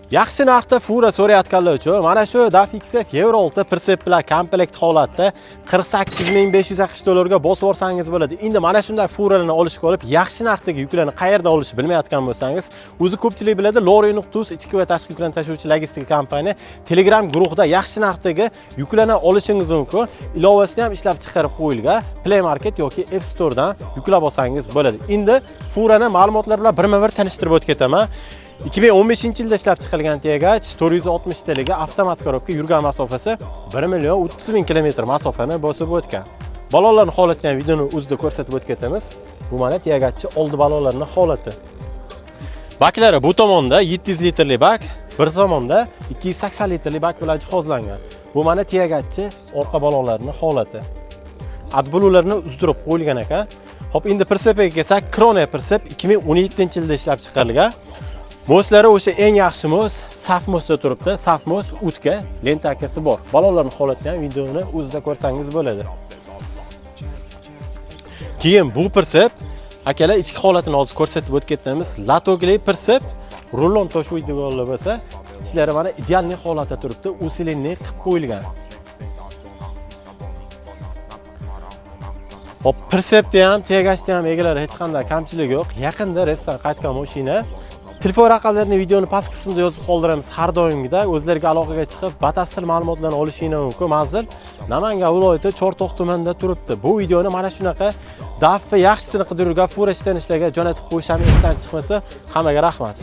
Yaxshi narxda fura so'rayotganlar uchun mana shu Dafixf Euro 6 Persep bilan komplekt holatda 48560 dollarga bosib olsangiz bo'ladi. Endi mana shunday furalarni olishga olib, yaxshi narxdagi yuklarni qayerda olishni bilmayotgan bo'lsangiz, o'zi ko'pchilik biladi, Lori.uz ichki va tashqi yuklarni tashuvchi logistika kompaniya Telegram guruhida yaxshi narxdagi yuklarni olishingiz mumkin. Ilovasini ham ishlab chiqarib qo'yilgan Play Market yoki App Store dan yuklab olsangiz bo'ladi. Endi furani ma'lumotlar bilan birma-bir tanishtirib o'tib ketaman. 2015-yilda ishlab chiqarilgan tegach 460 taliga avtomat korobka yurgan masofasi 1,30,000 kilometr masofani bosib o'tgan. Balolarning holatini ham videoni o'zida ko'rsatib o'tib ketamiz. Bu mana tegachchi oldi balolarning holati. Baklari bu tomonda 700 litrli bak, bir tomonda 280 litrli bak bilan jihozlangan. Bu mana tegachchi orqa balonlarining holati. Adbulularni uzdirib qo'yilgan ekan. Hop, endi Persepga kelsak, Krone Persep 2017-yilda ishlab chiqarilgan. Moslari o'sha eng yaxshi mos, saf mosda turibdi. Saf mos utka, lentakasi bor. Balonlarning holatini ham videoni o'zida ko'rsangiz bo'ladi. Keyin bu Persep akalar ichki holatini hozir ko'rsatib o'tib ketamiz. Latogli Persep rulon toshuydigan bo'lsa, ichlari mana idealniy holatda turibdi. Usilinni qilib qo'yilgan. Hop, Persepda ham, tegashda ham egalari hech qanday kamchilik yo'q. Yaqinda restdan qaytgan mashina. Telefon raqamlarini videoni past qismida yozib qoldiramiz. Har doimgidek o'zlariga aloqaga chiqib, batafsil ma'lumotlarni olishingiz mumkin. Manzil Namangan viloyati Chortoq tumanida turibdi. Bu videoni mana shunaqa daffi yaxshisini qidiruvga, fura ishlanishlarga jo'natib qo'yishim esdan chiqmasa, hammaga rahmat.